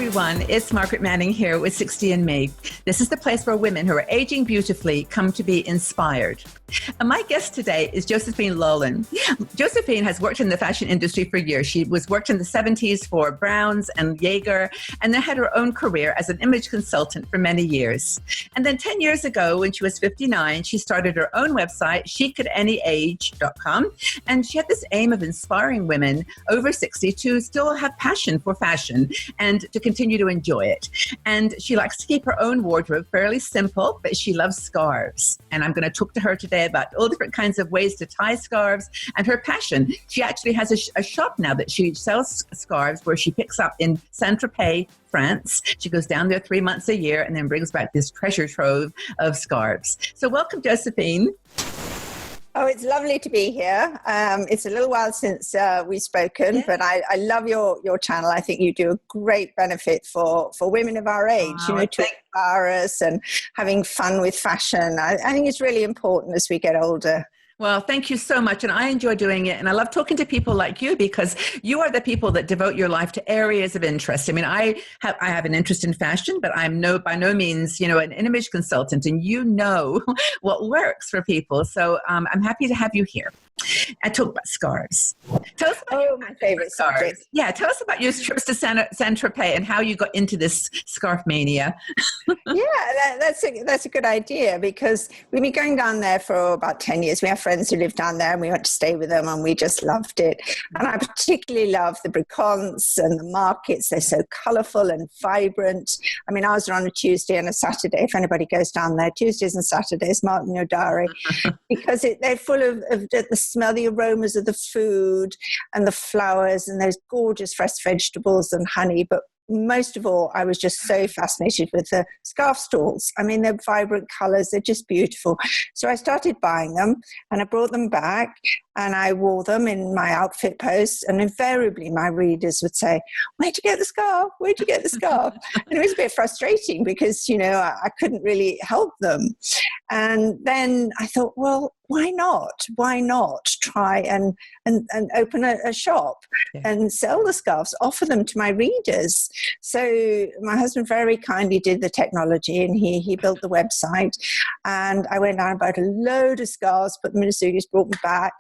everyone. It's Margaret Manning here with 60 and Me. This is the place where women who are aging beautifully come to be inspired. And my guest today is Josephine Lawlan. Josephine has worked in the fashion industry for years. She worked in the 70s for Browns and Jaeger, and then had her own career as an image consultant for many years. And then 10 years ago, when she was 59, she started her own website, chicatanyage.com, and she had this aim of inspiring women over 60 to still have passion for fashion and to continue to enjoy it. And she likes to keep her own wardrobe fairly simple, but she loves scarves. And I'm going to talk to her today about all different kinds of ways to tie scarves and her passion. She actually has a shop now that she sells scarves where she picks up in Tropez, France. She goes down there 3 months a year and then brings back this treasure trove of scarves. So welcome, Josephine. Oh, it's lovely to be here. It's a little while since we've spoken, but I love your channel. I think you do a great benefit for women of our age, to inspire us and having fun with fashion. I think it's really important as we get older. Well, thank you so much. And I enjoy doing it. And I love talking to people like you because you are the people that devote your life to areas of interest. I mean, I have an interest in fashion, but I'm by no means, an image consultant, and you know what works for people. So I'm happy to have you here. I talk about scarves. Tell us about my favorite scarves. subject. Yeah, tell us about your trips to Saint-Tropez and how you got into this scarf mania. Yeah, that's a good idea because we've been going down there for about 10 years. We have friends who live down there and we went to stay with them and we just loved it. And I particularly love the bricants and the markets. They're so colorful and vibrant. I mean, ours are on a Tuesday and a Saturday. If anybody goes down there, Tuesdays and Saturdays, mark in your diary, because they're full of the smell, the aromas of the food and the flowers and those gorgeous fresh vegetables and honey. But most of all, I was just so fascinated with the scarf stalls. I mean, they're vibrant colors. They're just beautiful. So I started buying them and I brought them back and I wore them in my outfit posts. And invariably my readers would say, "Where'd you get the scarf? Where'd you get the scarf?" And it was a bit frustrating because, I couldn't really help them. And then I thought, well, why not? Why not try and open a shop and sell the scarves, offer them to my readers? So my husband very kindly did the technology and he built the website. And I went down and bought a load of scarves, put them in a suitcase, brought them back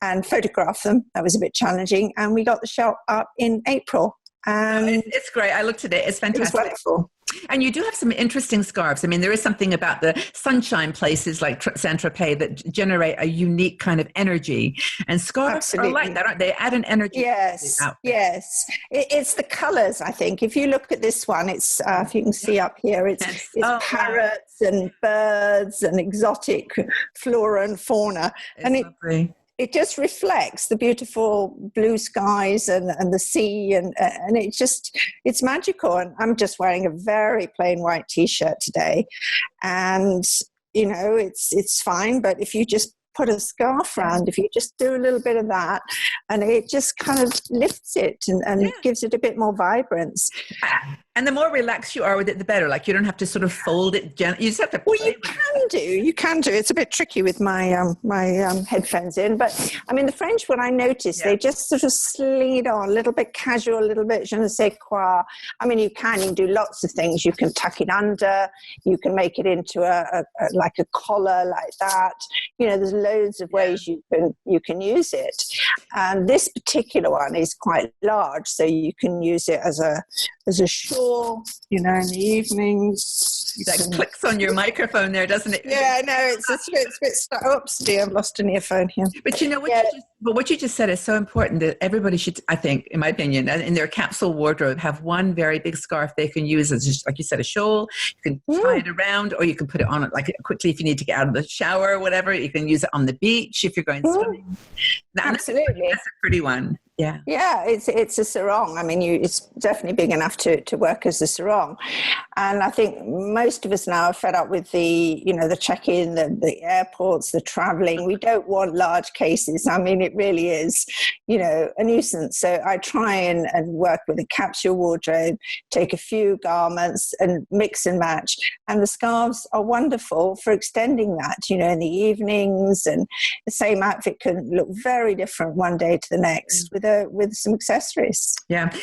and photographed them. That was a bit challenging. And we got the shop up in April. It's great. I looked at it. It's fantastic. It was wonderful. And you do have some interesting scarves. I mean, there is something about the sunshine places like Saint-Tropez that generate a unique kind of energy. And scarves are like that, aren't they? They add an energy. Yes, yes. It's the colors, I think. If you look at this one, it's, if you can see up here, it's parrots and birds and exotic flora and fauna. It just reflects the beautiful blue skies and the sea and it's magical. And I'm just wearing a very plain white t-shirt today. And, it's fine. But if you just put a scarf around, if you just do a little bit of that, and it just kind of lifts it and gives it a bit more vibrance. And the more relaxed you are with it, the better. Like you don't have to sort of fold it gently. You just have to. Well, you can do. It's a bit tricky with my headphones in, but I mean the French one I noticed they just sort of sling it on a little bit casual, a little bit je ne sais quoi. I mean you can do lots of things. You can tuck it under. You can make it into a like a collar like that. There's loads of ways you can use it. And this particular one is quite large, so you can use it as a shawl, in the evenings. That clicks on your microphone there, doesn't it? Yeah, no, it's a bit stuck. Oops, dear, I've lost an earphone here. But what you just said is so important that everybody should, I think, in my opinion, in their capsule wardrobe, have one very big scarf they can use as, just, like you said, a shawl. You can tie it around, or you can put it on like quickly if you need to get out of the shower or whatever. You can use it on the beach if you're going swimming. Absolutely, that's a pretty one. Yeah. Yeah, it's a sarong. I mean, it's definitely big enough to work as a sarong. And I think most of us now are fed up with the check-in, the airports, the traveling. We don't want large cases. I mean, it really is, a nuisance. So I try and work with a capsule wardrobe, take a few garments and mix and match. And the scarves are wonderful for extending that, in the evenings, and the same outfit can look very different one day to the next with some accessories. Yeah.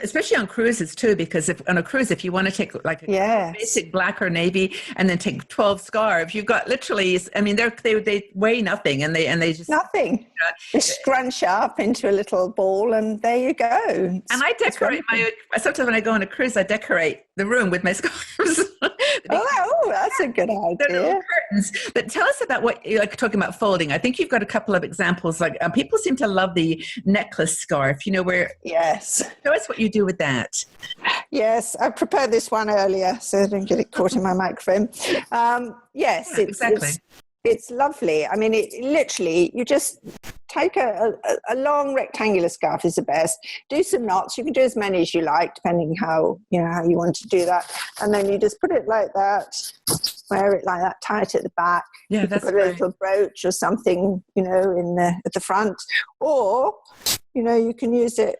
Especially on cruises too, because on a cruise, if you want to take like a basic black or navy and then take 12 scarves, you've got literally, I mean, they weigh nothing and they just nothing. They scrunch up into a little ball and there you go. And I decorate sometimes when I go on a cruise, I decorate the room with my scarves. That's a good idea. Curtains. But tell us about what you're talking about folding. I think you've got a couple of examples. Like people seem to love the necklace scarf, where. Yes. Show us what you do with that. Yes, I prepared this one earlier so I didn't get it caught in my microphone. Yes, exactly. It's lovely. I mean, it literally, you just take a long rectangular scarf is the best. Do some knots. You can do as many as you like, depending how you want to do that. And then you just put it like that, wear it like that, tight at the back. Yeah, you that's can put a little brooch or something, at the front. Or, you can use it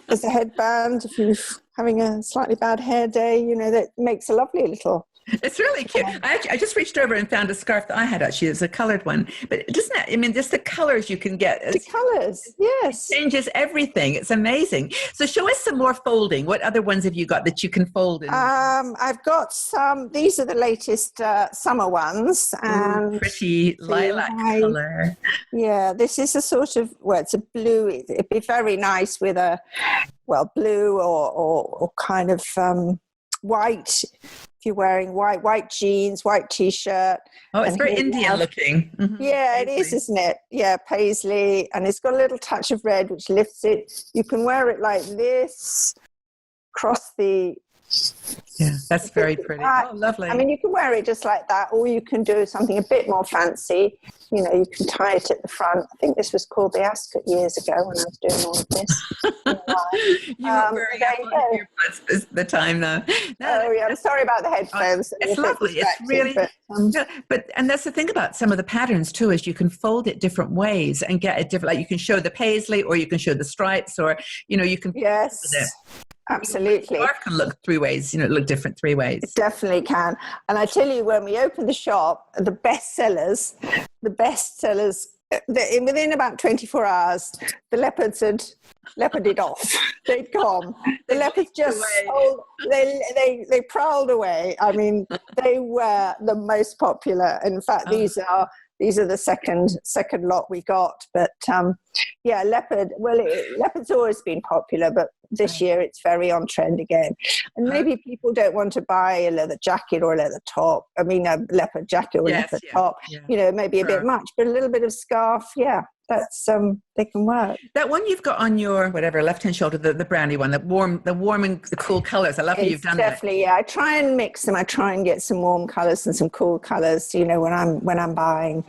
as a headband if you're having a slightly bad hair day, that makes a lovely little. It's really cute. I just reached over and found a scarf that I had actually. It's a colored one. But doesn't it, just the colors you can get. The colors, yes. It changes everything. It's amazing. So show us some more folding. What other ones have you got that you can fold in? I've got some, these are the latest summer ones. And pretty lilac color. Yeah, this is a sort of, it's a blue. It'd be very nice with a, blue or kind of white. You're wearing white jeans, white t-shirt. Oh, it's very Indian looking. Mm-hmm. Yeah, Paisley. It is, isn't it? Yeah, paisley. And it's got a little touch of red, which lifts it. You can wear it like this, across the... Yeah, that's very pretty. Oh, lovely. I mean, you can wear it just like that, or you can do something a bit more fancy. You can tie it at the front. I think this was called the ascot years ago when I was doing all of this. You were wearing earbuds at the time, though. I'm sorry about the headphones. It's lovely. It's really... and that's the thing about some of the patterns, too, is you can fold it different ways and get it different. Like you can show the paisley, or you can show the stripes, or, you can... Yes. Absolutely. The scarf can look three ways, look different three ways. It definitely can. And I tell you, when we opened the shop, the best sellers, within about 24 hours, the leopards had leoparded off. They'd gone. The leopards just, they prowled away. I mean, they were the most popular. In fact, these are the second lot we got. But leopard's always been popular, but this year it's very on trend again. And maybe people don't want to buy a leather jacket or a leather top. I mean, a leopard jacket or leopard top, maybe a bit much, but a little bit of scarf. Yeah, that's, they can work. That one you've got on your, left-hand shoulder, the brownie one, the warm and the cool colors. I love how you've done definitely, that. Yeah, I try and mix them. I try and get some warm colors and some cool colors, when I'm buying.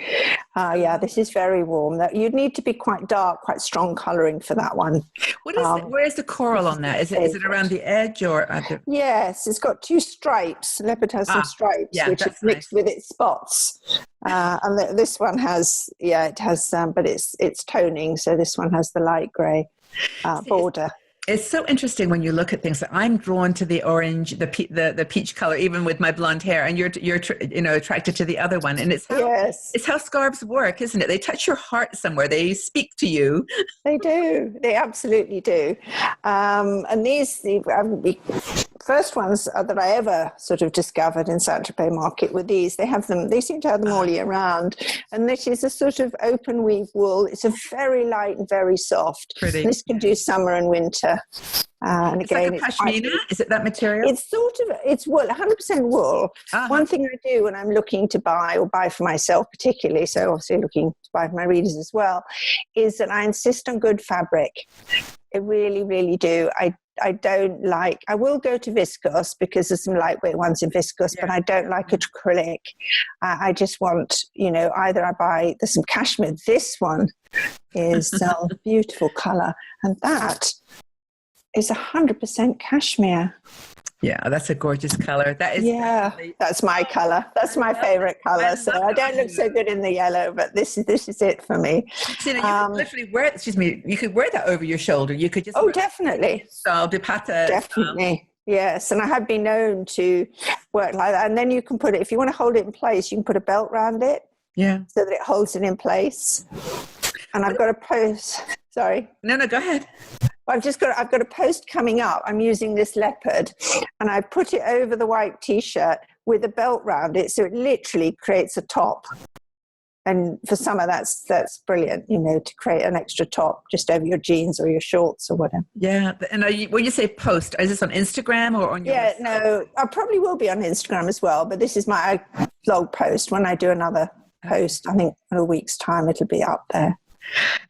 This is very warm. You'd need to be quite dark, quite strong coloring for that one. What is it? Where's the coral on that? Is it around the edge or? Yes, it's got two stripes. Leopard has some stripes, which is mixed with its spots. And this one has, it has, but it's toning. So this one has the light grey border. It's so interesting when you look at things. I'm drawn to the orange, the peach color, even with my blonde hair, and you're attracted to the other one. And it's how scarves work, isn't it? They touch your heart somewhere. They speak to you. They do. They absolutely do. And these the first ones that I ever sort of discovered in Tropez market were these. They seem to have them all year round. And this is a sort of open weave wool. It's a very light and very soft. Pretty. And this can do summer and winter. And it's again, like a pashmina. Is it that material? It's wool, 100% wool. One thing I do when I'm looking to buy for myself particularly, so obviously looking to buy for my readers as well, is that I insist on good fabric. I really, really do. I will go to viscose because there's some lightweight ones in viscose, but I don't like acrylic. I just want, either there's some cashmere. This one is a beautiful color, and that is 100% cashmere. Yeah, that's a gorgeous color. That is, Yeah, that's my color. That's my favorite color. So I don't look so it. good in the yellow, but this is it for me. So, you could literally wear it. Excuse me. You could wear that over your shoulder. You could just Oh, wear definitely. style, dupatta. Definitely. Yes. And I have been known to work like that. And then you can put it, if you want to hold it in place, you can put a belt around it. Yeah. So that it holds it in place. And I've got a post. Sorry. No, go ahead. I've got a post coming up. I'm using this leopard and I put it over the white t-shirt with a belt around it. So it literally creates a top. And for summer, that's brilliant, to create an extra top just over your jeans or your shorts or whatever. Yeah. And when you say post, is this on Instagram or on your website? No, I probably will be on Instagram as well. But this is my blog post. When I do another post, I think in a week's time, it'll be up there.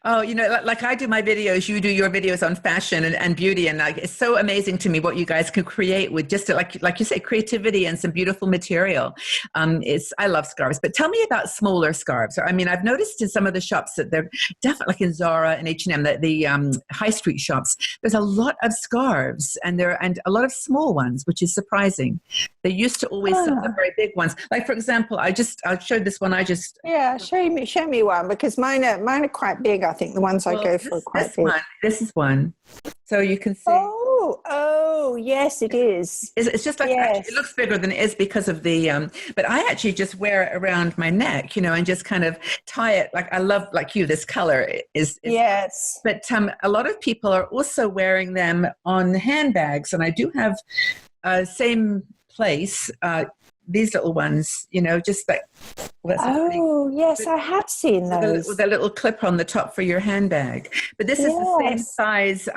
Oh, like I do my videos, you do your videos on fashion and beauty. And it's so amazing to me what you guys can create with just like you say, creativity and some beautiful material. I love scarves, but tell me about smaller scarves. I mean, I've noticed in some of the shops that they're definitely like in Zara and H&M, the high street shops, there's a lot of scarves and a lot of small ones, which is surprising. They used to always sell the very big ones. Like, for example, I showed this one. Show me one, because mine are quite big. I think the ones I go for are quite big. This is one. So you can see. Oh, yes, it is. It's just like, yes. Actually, it looks bigger than it is because of the, but I actually just wear it around my neck, and just kind of tie it. Like I love, like you, this color is yes. But a lot of people are also wearing them on handbags. And I do have same place, these little ones, just like. Yes, I have seen those. With a little clip on the top for your handbag. But this is the same size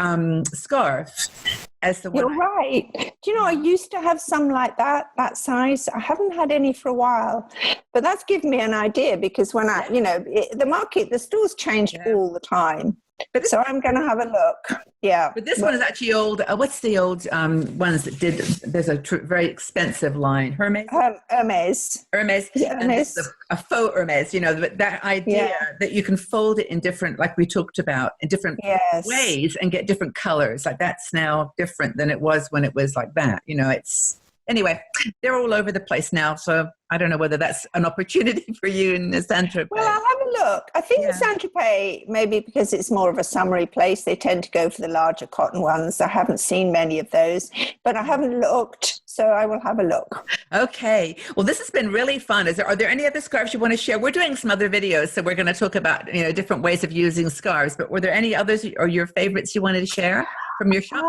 scarf as the one. You're right. Do you know, I used to have some like that size. I haven't had any for a while. But that's given me an idea, because when the stores changed all the time. So I'm going to have a look. Yeah. But this one is actually old. What's the old ones that did? There's a very expensive line. Hermes? Hermes. Yeah, and this is a faux Hermes, that idea that you can fold it in different, like we talked about, in different ways and get different colors. Like that's now different than it was when it was like that. Anyway, they're all over the place now. So I don't know whether that's an opportunity for you in Saint-Tropez. Well, I'll have a look. I think in Saint-Tropez, maybe because it's more of a summery place, they tend to go for the larger cotton ones. I haven't seen many of those, but I haven't looked. So I will have a look. Okay. Well, this has been really fun. Are there any other scarves you want to share? We're doing some other videos, so we're going to talk about different ways of using scarves. But were there any others or your favorites you wanted to share from your shop?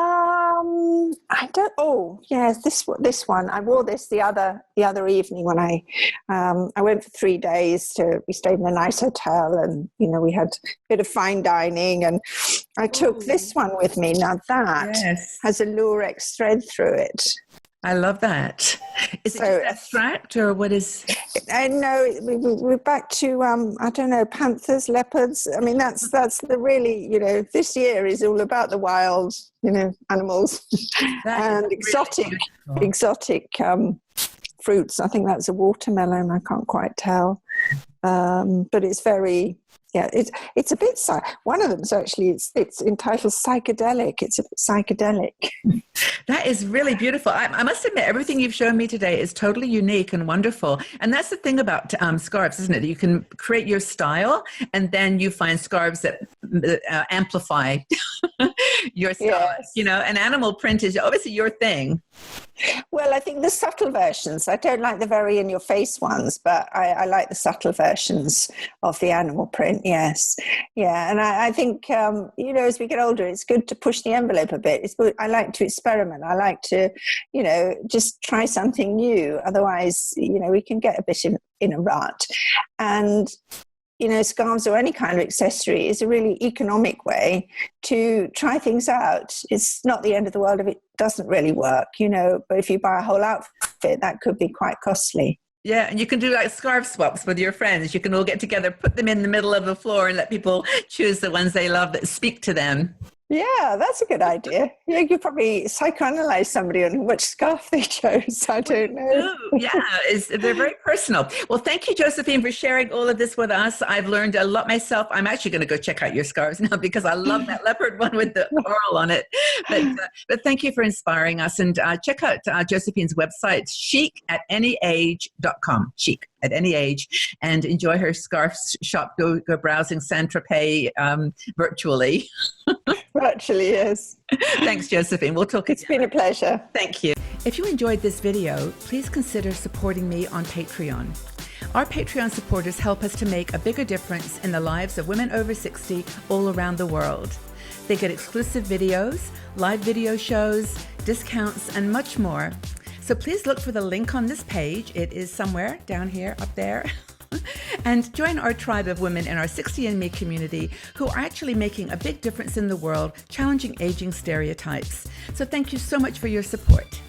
I don't. Oh, yes, this one. I wore this the other evening when I went for 3 days. We stayed in a nice hotel, and we had a bit of fine dining, and I took this one with me. Now that has a lurex thread through it. I love that. Is it just abstract, or what is? No, we're back to I don't know, panthers, leopards. I mean, that's the really this year is all about the wild animals and exotic fruits. I think that's a watermelon. I can't quite tell, but it's very. Yeah, it's a bit. One of them's actually it's entitled psychedelic. It's a bit psychedelic. That is really beautiful. I must admit, everything you've shown me today is totally unique and wonderful. And that's the thing about scarves, isn't it? You can create your style, and then you find scarves that amplify your style. Yes. And animal print is obviously your thing. Well, I think the subtle versions. I don't like the very in-your-face ones, but I like the subtle versions of the animal print. Yes, yeah, and I think as we get older, it's good to push the envelope a bit. I like to experiment. I like to, just try something new. Otherwise, we can get a bit in a rut, and. Scarves or any kind of accessory is a really economic way to try things out. It's not the end of the world if it doesn't really work, but if you buy a whole outfit, that could be quite costly. Yeah, and you can do like scarf swaps with your friends. You can all get together, put them in the middle of the floor, and let people choose the ones they love that speak to them. Yeah, that's a good idea. Yeah, you could probably psychoanalyze somebody on which scarf they chose. I don't know. Yeah, they're very personal. Well, thank you, Josephine, for sharing all of this with us. I've learned a lot myself. I'm actually going to go check out your scarves now because I love that leopard one with the coral on it. But thank you for inspiring us. And check out Josephine's website, chic@anyage.com. Chic at any age, and enjoy her scarf shop. Go browsing Saint-Tropez virtually. Virtually, yes. Thanks, Josephine. We'll talk again. It's been a pleasure. Thank you. If you enjoyed this video, please consider supporting me on Patreon. Our Patreon supporters help us to make a bigger difference in the lives of women over 60 all around the world. They get exclusive videos, live video shows, discounts, and much more. So please look for the link on this page. It is somewhere down here, up there. And join our tribe of women in our 60andMe community who are actually making a big difference in the world, challenging aging stereotypes. So thank you so much for your support.